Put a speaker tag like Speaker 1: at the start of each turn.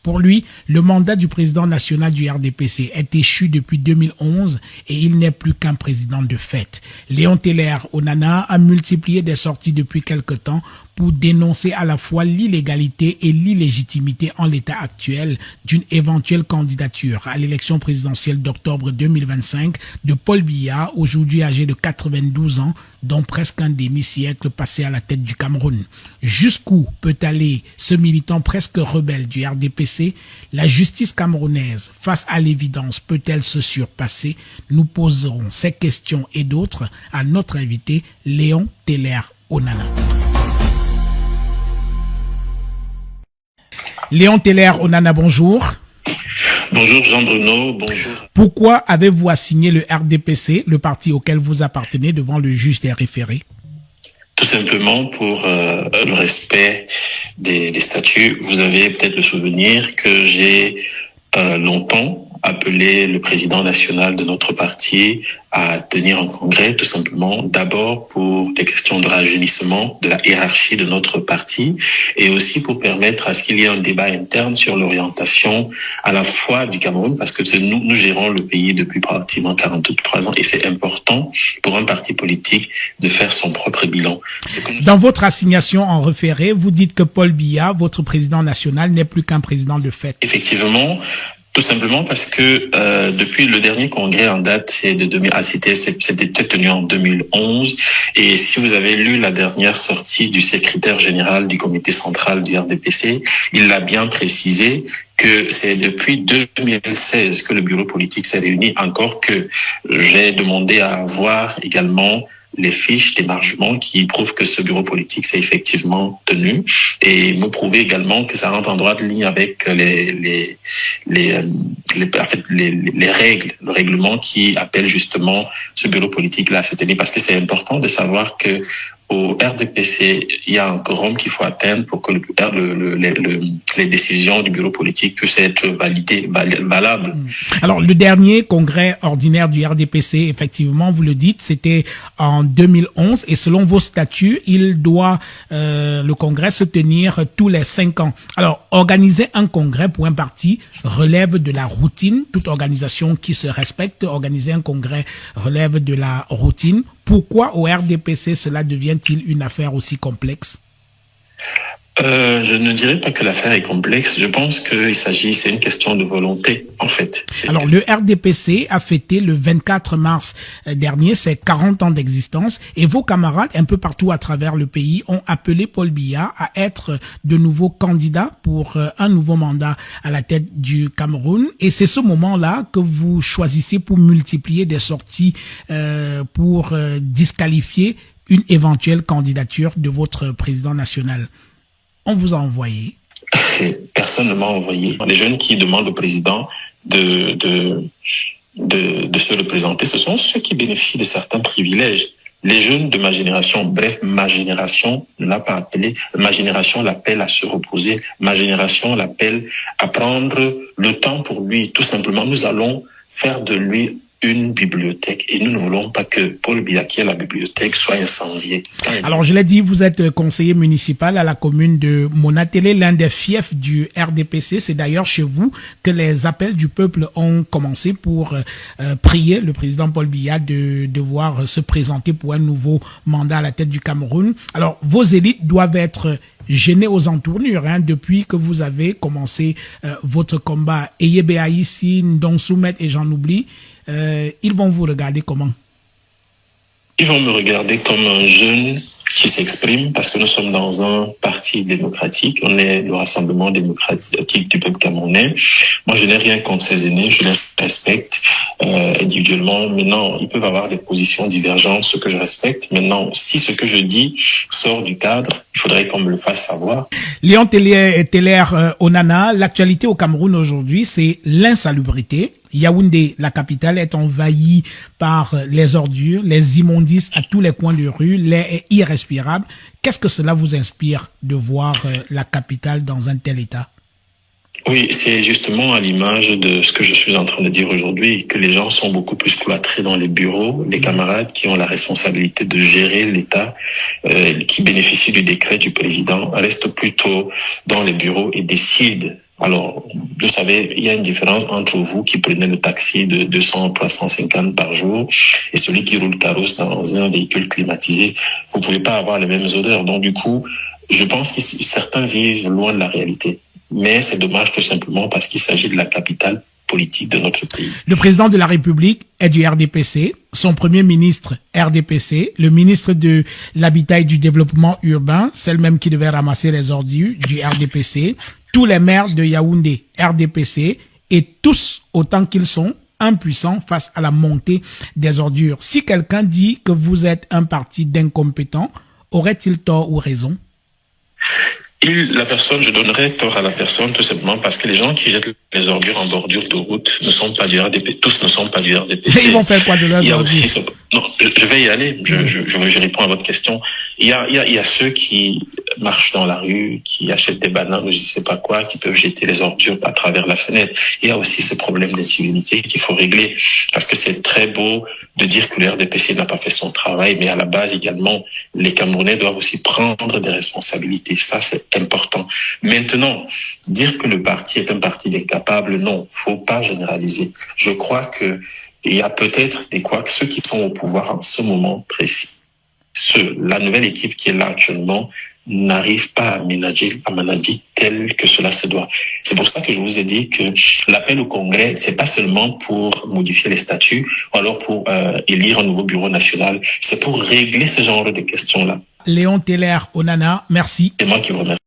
Speaker 1: Pour lui, le mandat du président national du RDPC est échu depuis 2011 et il n'est plus qu'un président de fait. Léon Teller Onana a multiplié des sorties depuis quelque temps pour dénoncer à la fois l'illégalité et l'illégitimité en l'état actuel d'une éventuelle candidature à l'élection présidentielle d'octobre 2025 de Paul Biya, aujourd'hui âgé de 92 ans, dont presque un demi-siècle passé à la tête du Cameroun. Jusqu'où peut aller ce militant presque rebelle du RDPC? La justice camerounaise, face à l'évidence, peut-elle se surpasser? Nous poserons ces questions et d'autres à notre invité Léon Teller Onana. Léon Teller Onana, bonjour.
Speaker 2: Bonjour Jean-Bruno, bonjour.
Speaker 1: Pourquoi avez-vous assigné le RDPC, le parti auquel vous appartenez, devant le juge des référés?
Speaker 2: Tout simplement pour le respect des statuts. Vous avez peut-être le souvenir que j'ai longtemps appelé le président national de notre parti à tenir un congrès, tout simplement, d'abord pour des questions de rajeunissement de la hiérarchie de notre parti et aussi pour permettre à ce qu'il y ait un débat interne sur l'orientation à la fois du Cameroun, parce que nous gérons le pays depuis pratiquement 43 ans et c'est important pour un parti politique de faire son propre bilan.
Speaker 1: Dans votre assignation en référé, vous dites que Paul Biya, votre président national, n'est plus qu'un président de fait.
Speaker 2: Effectivement, tout simplement parce que depuis le dernier congrès en date, c'était tenu en 2011. Et si vous avez lu la dernière sortie du secrétaire général du comité central du RDPC, il l'a bien précisé que c'est depuis 2016 que le bureau politique s'est réuni, encore que j'ai demandé à avoir également les fiches d'émargement qui prouvent que ce bureau politique s'est effectivement tenu et me prouver également que ça rentre en droite ligne avec les règles, le règlement qui appelle justement ce bureau politique-là à se tenir, parce que c'est important de savoir que au RDPC, il y a un quorum qu'il faut atteindre pour que les décisions du bureau politique puissent être validées, valables.
Speaker 1: Alors, le dernier congrès ordinaire du RDPC, effectivement, vous le dites, c'était en 2011 et selon vos statuts, le congrès se tenir tous les 5 ans. Alors, organiser un congrès pour un parti relève de la routine. Toute organisation qui se respecte, organiser un congrès relève de la routine. Pourquoi au RDPC cela devient-il une affaire aussi complexe?
Speaker 2: Je ne dirais pas que l'affaire est complexe. Je pense que c'est une question de volonté, en fait.
Speaker 1: Alors, le RDPC a fêté le 24 mars dernier ses 40 ans d'existence et vos camarades, un peu partout à travers le pays, ont appelé Paul Biya à être de nouveau candidat pour un nouveau mandat à la tête du Cameroun. Et c'est ce moment-là que vous choisissez pour multiplier des sorties pour disqualifier une éventuelle candidature de votre président national. On vous a envoyé?
Speaker 2: Personne ne m'a envoyé. Les jeunes qui demandent au président de se représenter, ce sont ceux qui bénéficient de certains privilèges. Les jeunes de ma génération, bref, ma génération ne l'a pas appelé. Ma génération l'appelle à se reposer. Ma génération l'appelle à prendre le temps pour lui. Tout simplement, nous allons faire de lui une bibliothèque et nous ne voulons pas que Paul Biya, qui est la bibliothèque, soit incendiée.
Speaker 1: Alors, je l'ai dit, vous êtes conseiller municipal à la commune de Monatélé, l'un des fiefs du RDPC. C'est d'ailleurs chez vous que les appels du peuple ont commencé pour prier le président Paul Biya de devoir se présenter pour un nouveau mandat à la tête du Cameroun. Alors, vos élites doivent être gênés aux entournures, depuis que vous avez commencé votre combat. Eyebe Aïssi, Ndong Soumet et j'en oublie, ils vont vous regarder comment?
Speaker 2: Ils vont me regarder comme un jeune qui s'exprime, parce que nous sommes dans un parti démocratique, on est le Rassemblement démocratique du peuple camerounais. Moi, je n'ai rien contre ces aînés, je les respecte individuellement. Maintenant, ils peuvent avoir des positions divergentes, ce que je respecte. Maintenant, si ce que je dis sort du cadre, il faudrait qu'on me le fasse savoir.
Speaker 1: Léon Teller Onana, l'actualité au Cameroun aujourd'hui, c'est l'insalubrité. Yaoundé, la capitale, est envahie par les ordures, les immondices à tous les coins de rue, l'air est irrespirable. Qu'est-ce que cela vous inspire de voir la capitale dans un tel état?
Speaker 2: Oui, c'est justement à l'image de ce que je suis en train de dire aujourd'hui, que les gens sont beaucoup plus cloîtrés dans les bureaux. Les camarades qui ont la responsabilité de gérer l'État, qui bénéficient du décret du président, restent plutôt dans les bureaux et décident Alors, vous savez, il y a une différence entre vous qui prenez le taxi de 200 350 par jour et celui qui roule carrosse dans un véhicule climatisé. Vous pouvez pas avoir les mêmes odeurs. Donc, du coup, je pense que certains vivent loin de la réalité. Mais c'est dommage tout simplement parce qu'il s'agit de la capitale politique de notre pays.
Speaker 1: Le président de la République est du RDPC, son premier ministre RDPC, le ministre de l'Habitat et du Développement urbain, celle même qui devait ramasser les ordures du RDPC, tous les maires de Yaoundé RDPC et tous, autant qu'ils sont, impuissants face à la montée des ordures. Si quelqu'un dit que vous êtes un parti d'incompétents, aurait-il tort ou raison?
Speaker 2: Je donnerais tort à la personne tout simplement parce que les gens qui jettent les ordures en bordure de route ne sont pas du RDP, tous ne sont pas du RDPC.
Speaker 1: Mais ils vont faire quoi de leurs ordures?
Speaker 2: Non, je vais y aller. Je réponds à votre question. Il y a ceux qui marchent dans la rue, qui achètent des bananes ou je sais pas quoi, qui peuvent jeter les ordures à travers la fenêtre. Il y a aussi ce problème d'incivilité qu'il faut régler parce que c'est très beau de dire que le RDPC n'a pas fait son travail, mais à la base également, les Camerounais doivent aussi prendre des responsabilités. Ça, c'est important. Maintenant, dire que le parti est un parti d'incapables, non, faut pas généraliser. Je crois que il y a peut-être ceux qui sont au pouvoir en ce moment précis. La nouvelle équipe qui est là actuellement n'arrive pas à manager tel que cela se doit. C'est pour ça que je vous ai dit que l'appel au Congrès, c'est pas seulement pour modifier les statuts ou alors pour élire un nouveau bureau national, c'est pour régler ce genre de questions-là.
Speaker 1: Léon Teller Onana, merci.
Speaker 2: C'est moi qui vous remercie.